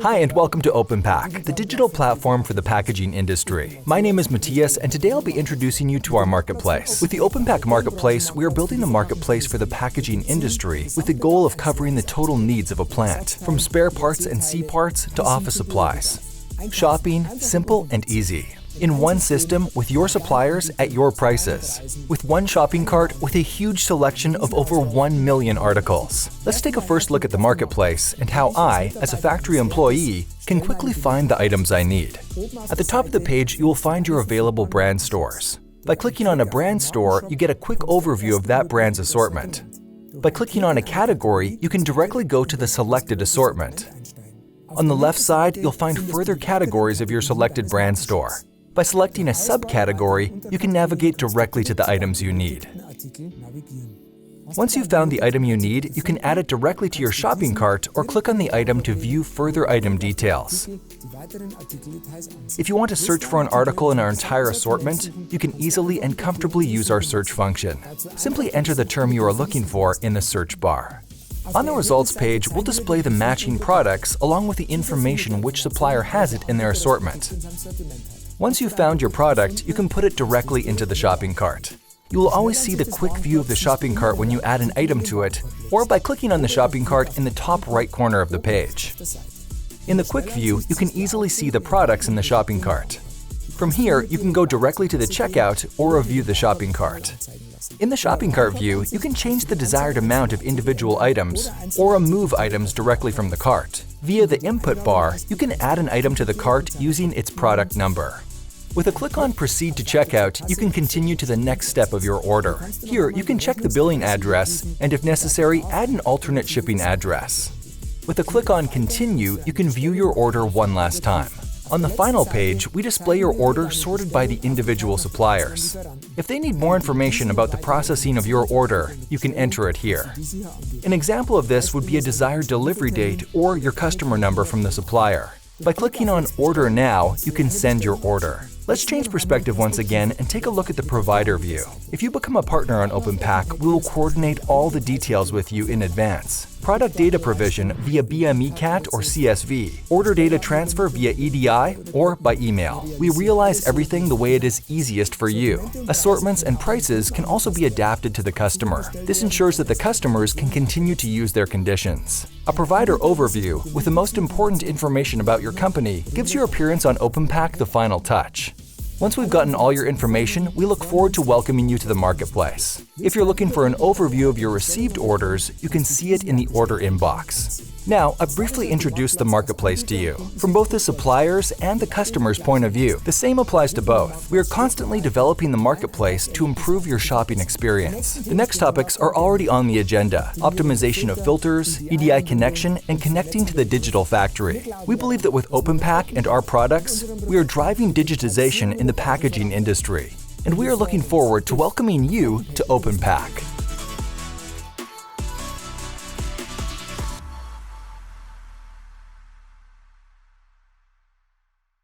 Hi and welcome to openpack, the digital platform for the packaging industry. My name is Matthias and today I'll be introducing you to our marketplace. With the openpack marketplace, we are building a marketplace for the packaging industry with the goal of covering the total needs of a plant, from spare parts and C-parts to office supplies. Shopping, simple and easy. In one system, with your suppliers at your prices. With one shopping cart with a huge selection of over 1 million articles. Let's take a first look at the marketplace and how I, as a factory employee, can quickly find the items I need. At the top of the page, you will find your available brand stores. By clicking on a brand store, you get a quick overview of that brand's assortment. By clicking on a category, you can directly go to the selected assortment. On the left side, you'll find further categories of your selected brand store. By selecting a subcategory, you can navigate directly to the items you need. Once you've found the item you need, you can add it directly to your shopping cart or click on the item to view further item details. If you want to search for an article in our entire assortment, you can easily and comfortably use our search function. Simply enter the term you are looking for in the search bar. On the results page, we'll display the matching products along with the information which supplier has it in their assortment. Once you've found your product, you can put it directly into the shopping cart. You will always see the quick view of the shopping cart when you add an item to it, or by clicking on the shopping cart in the top right corner of the page. In the quick view, you can easily see the products in the shopping cart. From here, you can go directly to the checkout or review the shopping cart. In the shopping cart view, you can change the desired amount of individual items or remove items directly from the cart. Via the input bar, you can add an item to the cart using its product number. With a click on Proceed to Checkout, you can continue to the next step of your order. Here, you can check the billing address and, if necessary, add an alternate shipping address. With a click on Continue, you can view your order one last time. On the final page, we display your order sorted by the individual suppliers. If they need more information about the processing of your order, you can enter it here. An example of this would be a desired delivery date or your customer number from the supplier. By clicking on Order Now, you can send your order. Let's change perspective once again and take a look at the provider view. If you become a partner on openpack, we will coordinate all the details with you in advance. Product data provision via BMECAT or CSV, order data transfer via EDI, or by email. We realize everything the way it is easiest for you. Assortments and prices can also be adapted to the customer. This ensures that the customers can continue to use their conditions. A provider overview, with the most important information about your company, gives your appearance on openpack the final touch. Once we've gotten all your information, we look forward to welcoming you to the marketplace. If you're looking for an overview of your received orders, you can see it in the order inbox. Now, I've briefly introduced the marketplace to you. From both the supplier's and the customer's point of view, the same applies to both. We are constantly developing the marketplace to improve your shopping experience. The next topics are already on the agenda: optimization of filters, EDI connection, and connecting to the digital factory. We believe that with openpack and our products, we are driving digitization in the packaging industry. And we are looking forward to welcoming you to openpack.